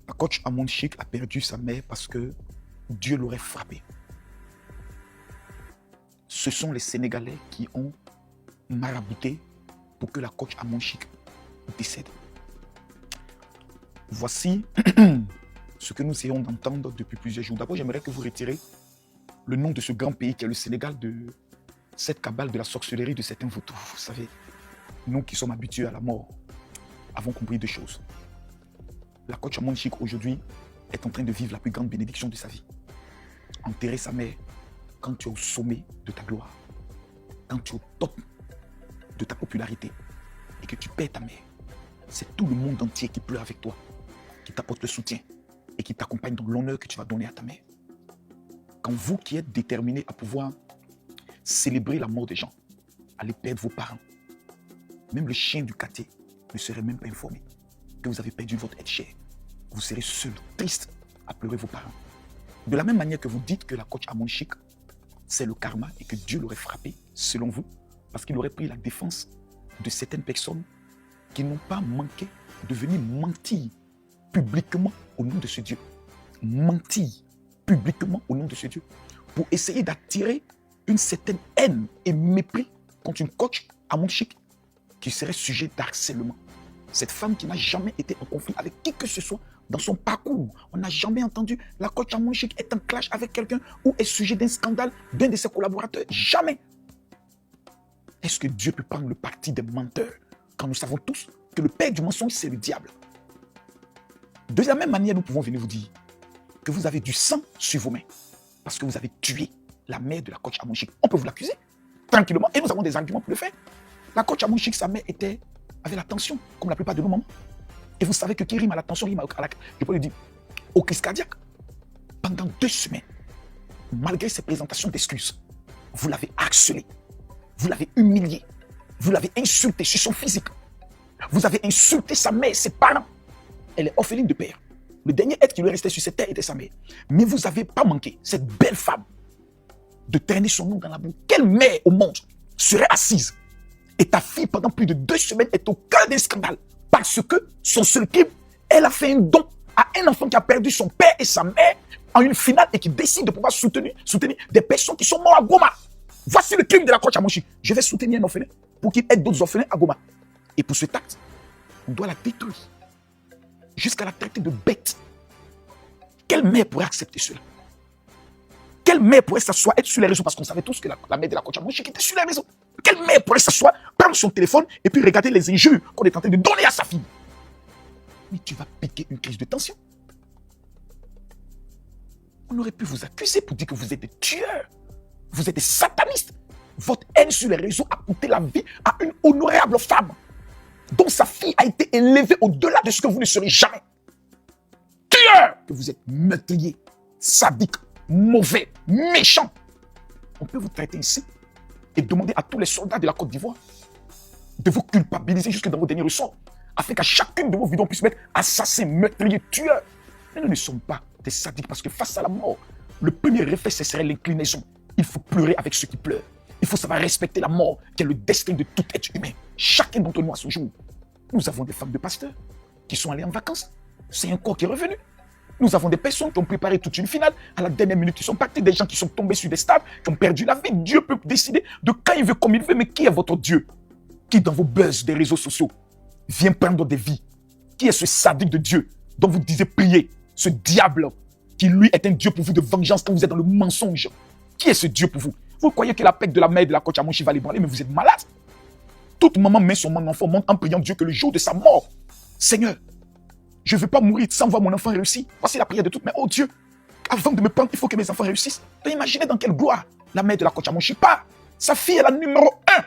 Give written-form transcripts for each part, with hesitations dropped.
La coach Amon Chik a perdu sa mère parce que Dieu l'aurait frappé. Ce sont les Sénégalais qui ont marabouté pour que la coach Amon Chik décède. Voici ce que nous essayons d'entendre depuis plusieurs jours. D'abord, j'aimerais que vous retirez le nom de ce grand pays qui est le Sénégal de cette cabale de la sorcellerie de certains vautours. Vous savez, nous qui sommes habitués à la mort avons compris deux choses. La coach Amon Chik aujourd'hui est en train de vivre la plus grande bénédiction de sa vie. Enterrer sa mère quand tu es au sommet de ta gloire, quand tu es au top de ta popularité et que tu perds ta mère. C'est tout le monde entier qui pleure avec toi, qui t'apporte le soutien et qui t'accompagne dans l'honneur que tu vas donner à ta mère. Quand vous qui êtes déterminés à pouvoir célébrer la mort des gens, allez perdre vos parents, même le chien du quartier ne serait même pas informé que vous avez perdu votre être cher. Vous serez seul, triste, à pleurer vos parents. De la même manière que vous dites que la coach Amon Chik, c'est le karma et que Dieu l'aurait frappé, selon vous, parce qu'il aurait pris la défense de certaines personnes qui n'ont pas manqué de venir mentir publiquement au nom de ce Dieu. Mentir publiquement au nom de ce Dieu pour essayer d'attirer une certaine haine et mépris contre une coach Amon Chik qui serait sujet d'harcèlement. Cette femme qui n'a jamais été en conflit avec qui que ce soit dans son parcours. On n'a jamais entendu la coach Amon Chik est en clash avec quelqu'un ou est sujet d'un scandale d'un de ses collaborateurs. Jamais. Est-ce que Dieu peut prendre le parti des menteurs quand nous savons tous que le père du mensonge, c'est le diable? De la même manière, nous pouvons venir vous dire que vous avez du sang sur vos mains parce que vous avez tué la mère de la coach Amon Chik. On peut vous l'accuser tranquillement et nous avons des arguments pour le faire. La coach Amon Chik, sa mère avait la tension, comme la plupart de nos mamans. Et vous savez que qui rime à la tension, rime je peux le dire, au crise cardiaque. Pendant 2 semaines, malgré ses présentations d'excuses, vous l'avez harcelé, vous l'avez humilié, vous l'avez insulté sur son physique, vous avez insulté sa mère, ses parents. Elle est orpheline de père. Le dernier être qui lui restait sur cette terre était sa mère. Mais vous n'avez pas manqué, cette belle femme, de traîner son nom dans la boue. Quelle mère au monde serait assise et ta fille, pendant plus de 2 semaines, est au cœur d'un scandale parce que son seul crime, elle a fait un don à un enfant qui a perdu son père et sa mère en une finale et qui décide de pouvoir soutenir des personnes qui sont mortes à Goma. Voici le crime de la coach Amon Chik. Je vais soutenir un orphelin pour qu'il aide d'autres orphelins à Goma. Et pour cet acte, on doit la détruire jusqu'à la traiter de bête. Quelle mère pourrait accepter cela? Quelle mère pourrait s'asseoir, être sur les réseaux, parce qu'on savait tous que la mère de la coach Amon Chik était sur les réseaux. Quelle mère pourrait s'asseoir, prendre son téléphone et puis regarder les injures qu'on est en train de donner à sa fille? Mais tu vas piquer une crise de tension. On aurait pu vous accuser pour dire que vous êtes des tueurs. Vous êtes des satanistes. Votre haine sur les réseaux a coûté la vie à une honorable femme dont sa fille a été élevée au-delà de ce que vous ne serez jamais. Tueurs! Que vous êtes meurtriers, sadiques, mauvais, méchants. On peut vous traiter ici et demander à tous les soldats de la Côte d'Ivoire de vous culpabiliser jusque dans vos derniers ressorts, afin qu'à chacune de vos vidéos on puisse mettre assassin, meurtrier, tueur. Mais nous ne sommes pas des sadiques parce que face à la mort, le premier réflexe, ce serait l'inclinaison. Il faut pleurer avec ceux qui pleurent. Il faut savoir respecter la mort, qui est le destin de tout être humain. Chacun d'entre nous à ce jour. Nous avons des femmes de pasteurs qui sont allées en vacances. C'est un corps qui est revenu. Nous avons des personnes qui ont préparé toute une finale. À la dernière minute, ils sont partis. Des gens qui sont tombés sur des stades, qui ont perdu la vie. Dieu peut décider de quand il veut, comme il veut. Mais qui est votre Dieu? Qui, dans vos buzz des réseaux sociaux, vient prendre des vies? Qui est ce sadique de Dieu dont vous disiez prier? Ce diable qui, lui, est un Dieu pour vous de vengeance quand vous êtes dans le mensonge. Qui est ce Dieu pour vous? Vous croyez que la pèque de la mère de la coach Amon Chik va l'ébranler, mais vous êtes malade. Toute maman met son enfant, monte en priant Dieu que le jour de sa mort, Seigneur, je ne veux pas mourir sans voir mon enfant réussir. Voici la prière de toute mère. Oh Dieu, avant de me prendre, il faut que mes enfants réussissent. Imaginez dans quelle gloire la mère de la coach Amon Chik part. Sa fille est la numéro 1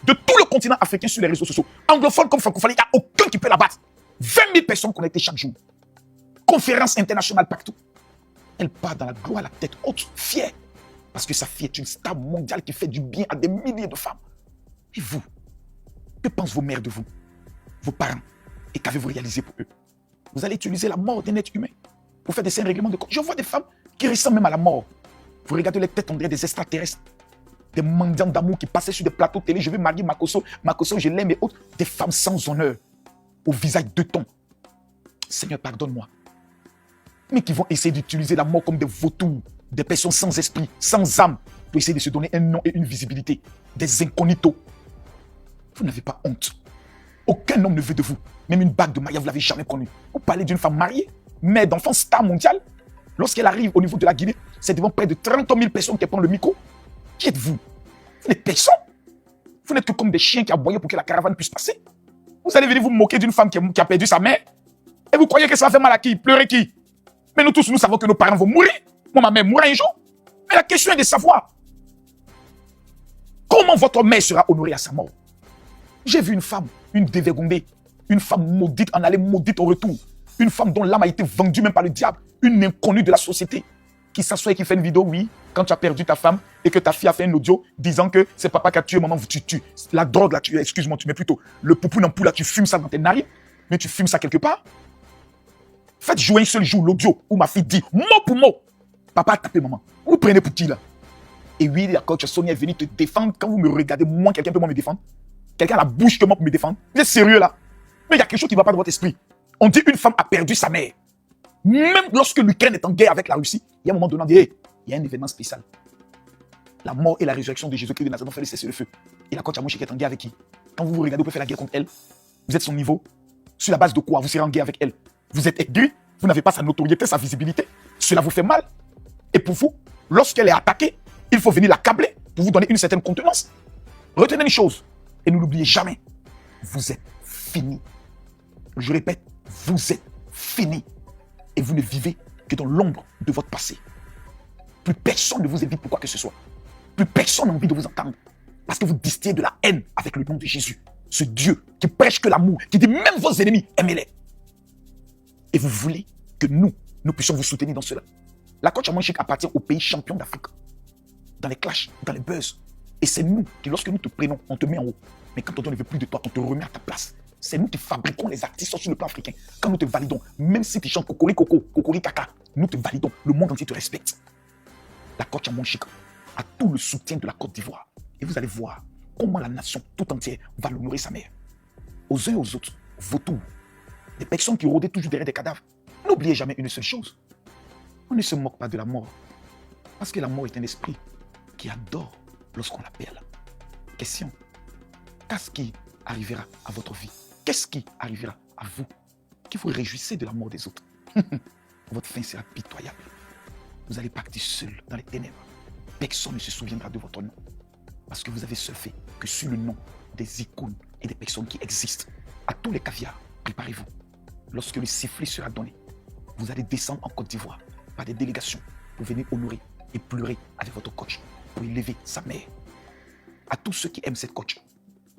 de tout le continent africain sur les réseaux sociaux. Anglophone comme francophone, il n'y a aucun qui peut la battre. 20 000 personnes connectées chaque jour. Conférences internationales partout. Elle part dans la gloire, la tête haute, fière. Parce que sa fille est une star mondiale qui fait du bien à des milliers de femmes. Et vous, que pensent vos mères de vous, vos parents? Et qu'avez-vous réalisé pour eux? Vous allez utiliser la mort d'un être humain pour faire des saints règlements de compte. Je vois des femmes qui ressemblent même à la mort. Vous regardez les têtes, on dirait des extraterrestres. Des mendiants d'amour qui passaient sur des plateaux télé. Je vais marier Makosso, je l'aime et autres. Des femmes sans honneur, au visage de ton. Seigneur, pardonne-moi. mais qui vont essayer d'utiliser la mort comme des vautours, des personnes sans esprit, sans âme, pour essayer de se donner un nom et une visibilité, des incognitos. Vous n'avez pas honte. Aucun homme ne veut de vous. Même une bague de Maya, vous ne l'avez jamais connue. Vous parlez d'une femme mariée, mère d'enfant, star mondiale. Lorsqu'elle arrive au niveau de la Guinée, c'est devant près de 30 000 personnes qui prennent le micro. Qui êtes-vous? Vous n'êtes personne. Vous n'êtes que comme des chiens qui aboyaient pour que la caravane puisse passer. Vous allez venir vous moquer d'une femme qui a perdu sa mère. Et vous croyez que ça va faire mal à qui? Pleurer qui? Mais nous tous, nous savons que nos parents vont mourir. Moi, ma mère mourra un jour. Mais la question est de savoir comment votre mère sera honorée à sa mort. J'ai vu une femme, une dévergondée, une femme maudite en aller maudite au retour. Une femme dont l'âme a été vendue même par le diable. Une inconnue de la société qui s'assoit et qui fait une vidéo, oui, quand tu as perdu ta femme et que ta fille a fait un audio disant que c'est papa qui a tué maman, tu tues. La drogue là, excuse-moi, tu mets plutôt le poupou dans poule là, tu fumes ça dans tes narines, mais tu fumes ça quelque part. Faites jouer un seul jour l'audio où ma fille dit mot pour mot, papa a tapé maman. Vous prenez pour qui là? Et oui, d'accord, Sonia est venue te défendre. Quand vous me regardez, moi, quelqu'un peut me défendre? Quelqu'un a la bouche que moi pour me défendre? Vous êtes sérieux là? Mais il y a quelque chose qui ne va pas dans votre esprit. On dit une femme a perdu sa mère. Même lorsque l'Ukraine est en guerre avec la Russie, il y a un moment donné, on dit, hey, il y a un événement spécial. La mort et la résurrection de Jésus-Christ de Nazareth ont fait le cessez-le-feu. Et la coach Amouchik est en guerre avec qui? Quand vous vous regardez, vous pouvez faire la guerre contre elle. Vous êtes son niveau. Sur la base de quoi vous serez en guerre avec elle? Vous êtes aigri, vous n'avez pas sa notoriété, sa visibilité. Cela vous fait mal. Et pour vous, lorsqu'elle est attaquée, il faut venir l'accabler pour vous donner une certaine contenance. Retenez une chose, et ne l'oubliez jamais. Vous êtes fini. Je répète, vous êtes fini. Et vous ne vivez que dans l'ombre de votre passé. Plus personne ne vous invite pour quoi que ce soit. Plus personne n'a envie de vous entendre. Parce que vous distillez de la haine avec le nom de Jésus. Ce Dieu qui prêche que l'amour, qui dit même vos ennemis, aimez-les. Et vous voulez que nous puissions vous soutenir dans cela. La coach Amouchik appartient au pays champion d'Afrique. Dans les clashs, dans les buzz. Et c'est nous qui, lorsque nous te prenons, on te met en haut. Mais quand on ne veut plus de toi, on te remet à ta place. C'est nous qui fabriquons les artistes sur le plan africain. Quand nous te validons, même si tu chantes Cocori Coco, Cocori Kaka, nous te validons. Le monde entier te respecte. La coach Amouchik a tout le soutien de la Côte d'Ivoire. Et vous allez voir comment la nation tout entière va honorer sa mère. Aux uns et aux autres, vautours, des personnes qui rôdaient toujours derrière des cadavres. N'oubliez jamais une seule chose. On ne se moque pas de la mort. Parce que la mort est un esprit qui adore lorsqu'on l'appelle. Question. Qu'est-ce qui arrivera à votre vie? Qu'est-ce qui arrivera à vous? Qui vous réjouissez de la mort des autres? Votre fin sera pitoyable. Vous allez partir seul dans les ténèbres. Personne ne se souviendra de votre nom. Parce que vous avez seul fait que sur le nom des icônes et des personnes qui existent. À tous les caviars, préparez-vous. Lorsque le sifflet sera donné, vous allez descendre en Côte d'Ivoire par des délégations pour venir honorer et pleurer avec votre coach pour élever sa mère. À tous ceux qui aiment cette coach,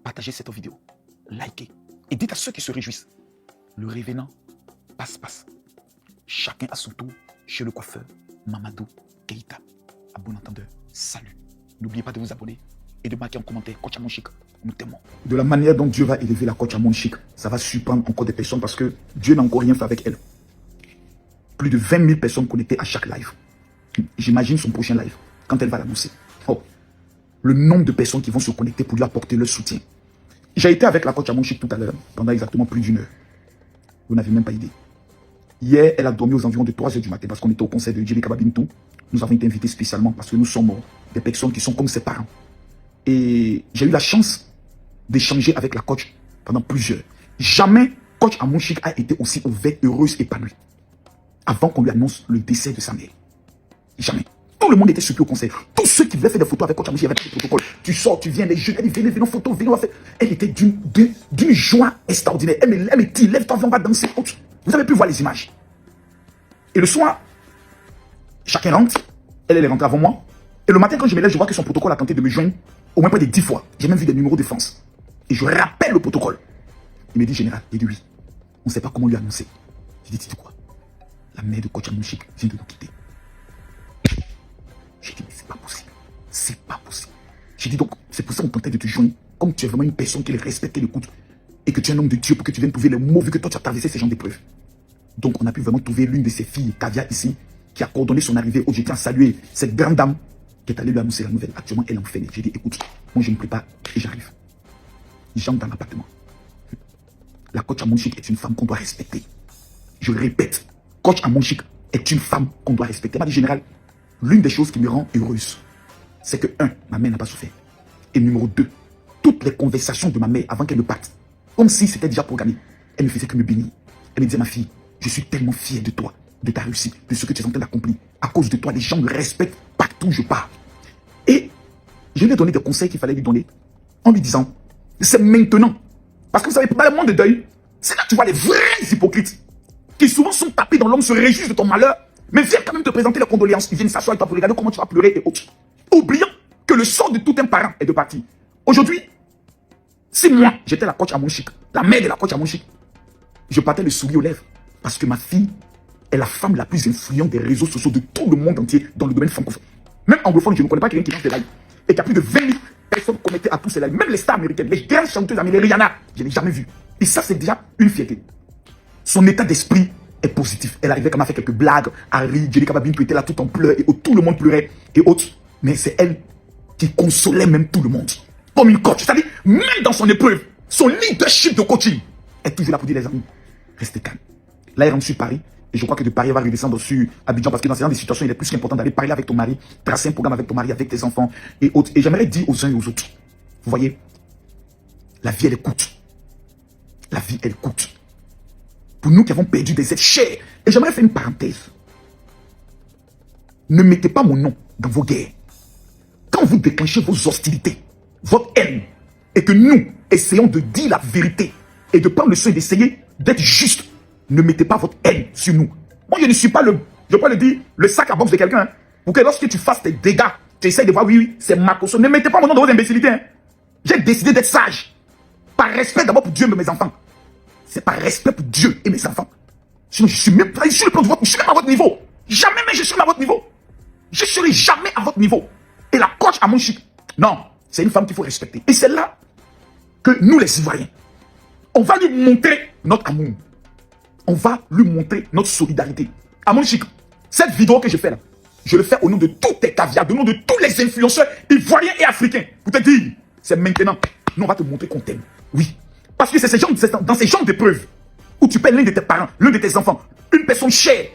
partagez cette vidéo, likez et dites à ceux qui se réjouissent, le révénant passe. Chacun à son tour chez le coiffeur Mamadou Keïta. À bon entendeur, salut. N'oubliez pas de vous abonner et de marquer en commentaire coach Amouchik. Nous t'aimons. De la manière dont Dieu va élever la coach Amouchik, ça va surprendre encore des personnes parce que Dieu n'a encore rien fait avec elle. Plus de 20 000 personnes connectées à chaque live. J'imagine son prochain live, quand elle va l'annoncer. Oh, le nombre de personnes qui vont se connecter pour lui apporter leur soutien. J'ai été avec la coach Amouchik tout à l'heure, pendant exactement plus d'1 heure. Vous n'avez même pas idée. Hier, elle a dormi aux environs de 3 heures du matin parce qu'on était au concert de Djeli Kababintou. Nous avons été invités spécialement parce que nous sommes des personnes qui sont comme ses parents. Et j'ai eu la chance d'échanger avec la coach pendant plusieurs heures. Jamais coach Amouchik a été aussi ouverte, heureuse, épanouie. Avant qu'on lui annonce le décès de sa mère. Jamais. Tout le monde était surpris au concert. Tous ceux qui voulaient faire des photos avec coach Amouchik, il y avait des protocoles. Tu sors, tu viens, les jeunes, elle dit, venez en photo, venez, on va faire. Elle était d'une joie extraordinaire. Elle me dit, lève-toi, on va danser. Vous avez pu voir les images. Et le soir, chacun rentre. Elle est rentrée avant moi. Et le matin, quand je me lève, je vois que son protocole a tenté de me joindre au moins près de 10 fois. J'ai même vu des numéros de France. Et je rappelle le protocole. Il me dit, général, il dit oui. On ne sait pas comment lui annoncer. J'ai dit, tu dis quoi? La mère de coach Amouchik vient de nous quitter. J'ai dit, mais c'est pas possible. C'est pas possible. J'ai dit, donc, c'est pour ça qu'on tentait de te joindre. Comme tu es vraiment une personne qui les respecte et l'écoute. Et que tu es un homme de Dieu pour que tu viennes trouver les mots vu que toi tu as traversé ces genres d'épreuves. Donc on a pu vraiment trouver l'une de ses filles, Kavia ici, qui a coordonné son arrivée. Où je tiens à saluer cette grande dame qui est allée lui annoncer la nouvelle. Actuellement, elle est enfermée. J'ai dit, écoute, moi je me prépare et j'arrive. J'entre dans l'appartement. La coach Amouchik est une femme qu'on doit respecter. Je répète, coach Amouchik est une femme qu'on doit respecter. Elle m'a dit, général, l'une des choses qui me rend heureuse, c'est que, un, ma mère n'a pas souffert. Et numéro 2, toutes les conversations de ma mère avant qu'elle ne parte, comme si c'était déjà programmé, elle ne faisait que me bénir. Elle me disait, ma fille, je suis tellement fier de toi, de ta réussite, de ce que tu es en train d'accomplir. À cause de toi, les gens me respectent partout où je pars. Et je lui ai donné des conseils qu'il fallait lui donner en lui disant, c'est maintenant. Parce que vous savez, dans le monde de deuil, c'est là que tu vois les vrais hypocrites qui souvent sont tapés dans l'homme, se réjouissent de ton malheur, mais viennent quand même te présenter leurs condoléances. Ils viennent s'asseoir avec toi pour regarder comment tu vas pleurer et autres. Oubliant que le sort de tout un parent est de partir. Aujourd'hui, si moi, j'étais la coach à mon chic, la mère de la coach à mon chic, je partais le sourire aux lèvres. Parce que ma fille est la femme la plus influente des réseaux sociaux de tout le monde entier dans le domaine francophone. Même anglophone, je ne connais pas quelqu'un qui lance des lives. Et qu'il y a plus de 20 000 personnes connectées à tous ces lives. Même les stars américaines, les grandes chanteuses américaines, les Rihanna, je ne l'ai jamais vu. Et ça, c'est déjà une fierté. Son état d'esprit est positif. Elle arrivait quand même à faire quelques blagues. Harry, Jelly Kababinto était là tout en pleurs. Et tout le monde pleurait. Et autres. Mais c'est elle qui consolait même tout le monde. Comme une coach. C'est-à-dire, même dans son épreuve, son leadership de coaching est toujours là pour dire les amis, restez calme. Là, elle rentre sur Paris. Et je crois que de Paris, elle va redescendre sur Abidjan. Parce que dans ce genre de situations, il est plus qu'important d'aller parler avec ton mari, tracer un programme avec ton mari, avec tes enfants et autres. Et j'aimerais dire aux uns et aux autres, vous voyez, la vie, elle coûte. La vie, elle coûte. Pour nous qui avons perdu des êtres chers. Et j'aimerais faire une parenthèse. Ne mettez pas mon nom dans vos guerres. Quand vous déclenchez vos hostilités, votre haine, et que nous essayons de dire la vérité et de prendre le soin d'essayer d'être juste, ne mettez pas votre haine sur nous. Moi, je ne suis pas je peux le dire, le sac à boxe de quelqu'un. Hein, pour que lorsque tu fasses tes dégâts, tu essayes de voir, oui, c'est ma caution. Ne mettez pas mon nom dans vos imbécilités. Hein. J'ai décidé d'être sage. Par respect d'abord pour Dieu et mes enfants. C'est par respect pour Dieu et mes enfants. Sinon, je suis même pas, je suis même à votre niveau. Jamais, mais je suis même à votre niveau. Je serai jamais à votre niveau. Et la coach à mon chic, non, c'est une femme qu'il faut respecter. Et c'est là que nous, les Ivoiriens, on va lui montrer notre amour. On va lui montrer notre solidarité. À mon chic, cette vidéo que je fais là, je le fais au nom de tous tes caviars, au nom de tous les influenceurs ivoiriens et africains. Pour te dire, c'est maintenant. Nous, on va te montrer qu'on t'aime. Oui. Parce que c'est dans ces genres d'épreuves où tu perds l'un de tes parents, l'un de tes enfants, une personne chère,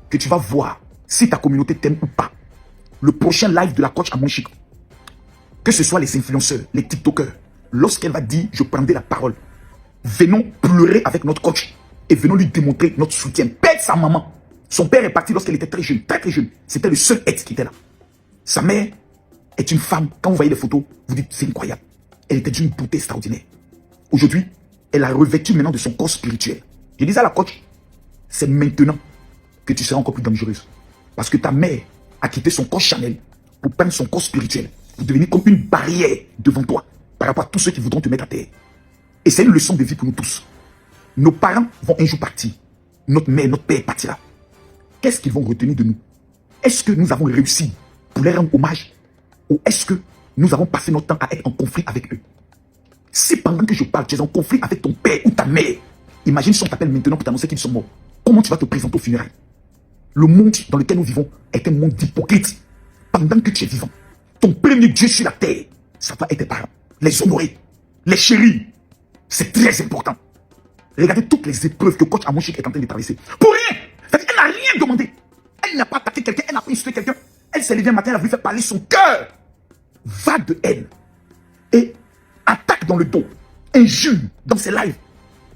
que tu vas voir si ta communauté t'aime ou pas. Le prochain live de la coach à mon chic, que ce soit les influenceurs, les TikTokers, lorsqu'elle va dire, je prendrai la parole, venons pleurer avec notre coach et venons lui démontrer notre soutien. Père, sa maman, son père est parti lorsqu'elle était très jeune, très très jeune. C'était le seul être qui était là. Sa mère est une femme, quand vous voyez les photos, vous dites, c'est incroyable. Elle était d'une beauté extraordinaire. Aujourd'hui, elle a revêtu maintenant de son corps spirituel. Je disais à la coach, c'est maintenant que tu seras encore plus dangereuse. Parce que ta mère a quitté son corps charnel pour prendre son corps spirituel, pour devenir comme une barrière devant toi, par rapport à tous ceux qui voudront te mettre à terre. Et c'est une leçon de vie pour nous tous. Nos parents vont un jour partir. Notre mère, notre père partira. Qu'est-ce qu'ils vont retenir de nous? Est-ce que nous avons réussi pour leur rendre hommage? Ou est-ce que nous avons passé notre temps à être en conflit avec eux? Si pendant que je parle, tu es en conflit avec ton père ou ta mère, imagine si on t'appelle maintenant pour t'annoncer qu'ils sont morts. Comment tu vas te présenter au funérailles? Le monde dans lequel nous vivons est un monde d'hypocrites. Pendant que tu es vivant, ton premier Dieu sur la terre, ça va être tes parents. Les honorer, les chérir. C'est très important. Regardez toutes les épreuves que coach Amonchik est en train de traverser. Pour rien. C'est-à-dire qu'elle n'a rien demandé. Elle n'a pas attaqué quelqu'un, elle n'a pas insulté quelqu'un. Elle s'est levée un matin, elle a voulu faire parler son cœur. Va de haine. Et attaque dans le dos. Injure dans ses lives.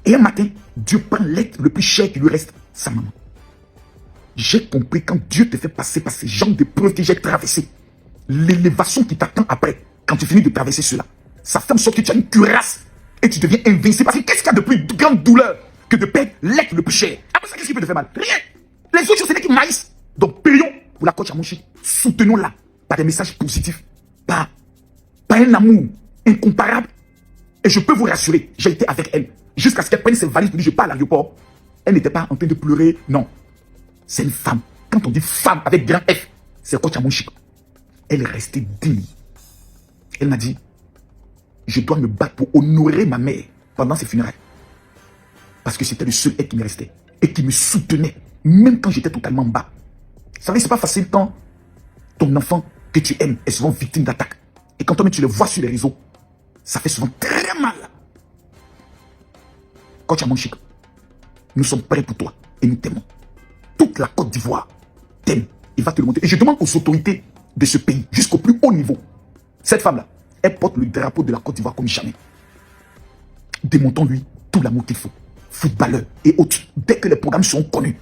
Et un matin, Dieu prend l'être le plus cher qui lui reste, sa maman. J'ai compris quand Dieu te fait passer par ces genres d'épreuves que j'ai traversées. L'élévation qui t'attend après, quand tu finis de traverser cela, ça fait en sorte que tu as une cuirasse et tu deviens invincible. Parce que qu'est-ce qu'il y a de plus grande douleur que de perdre l'être le plus cher? Après ça, qu'est-ce qui peut te faire mal? Rien. Les autres choses, c'est des qui maïs. Donc, prions pour la coach Amonchik. Soutenons-la par des messages positifs, par un amour incomparable. Et je peux vous rassurer, j'ai été avec elle jusqu'à ce qu'elle prenne ses valises pour dire je pars à l'aéroport. Elle n'était pas en train de pleurer, non. C'est une femme. Quand on dit femme avec grand F, c'est coach Amonchik. Elle est restée digne. Elle m'a dit, je dois me battre pour honorer ma mère pendant ses funérailles. Parce que c'était le seul être qui me restait et qui me soutenait, même quand j'étais totalement bas. Vous savez, c'est pas facile quand ton enfant que tu aimes est souvent victime d'attaques. Et quand toi-même tu le vois sur les réseaux, ça fait souvent très mal. Coach Amonchik, nous sommes prêts pour toi et nous t'aimons. toute la Côte d'Ivoire t'aime et va te le montrer. Et je demande aux autorités de ce pays, jusqu'au plus haut niveau, cette femme-là, elle porte le drapeau de la Côte d'Ivoire comme jamais. Démontons-lui tout l'amour qu'il faut. Footballeurs et autres. Dès que les programmes seront connus,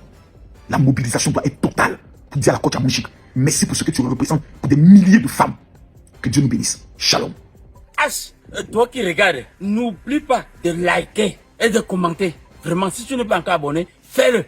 la mobilisation doit être totale pour dire à la Côte Yamounchik, merci pour ce que tu représentes pour des milliers de femmes. Que Dieu nous bénisse. Shalom. H, toi qui regardes, n'oublie pas de liker et de commenter. Vraiment, si tu n'es pas encore abonné, fais-le.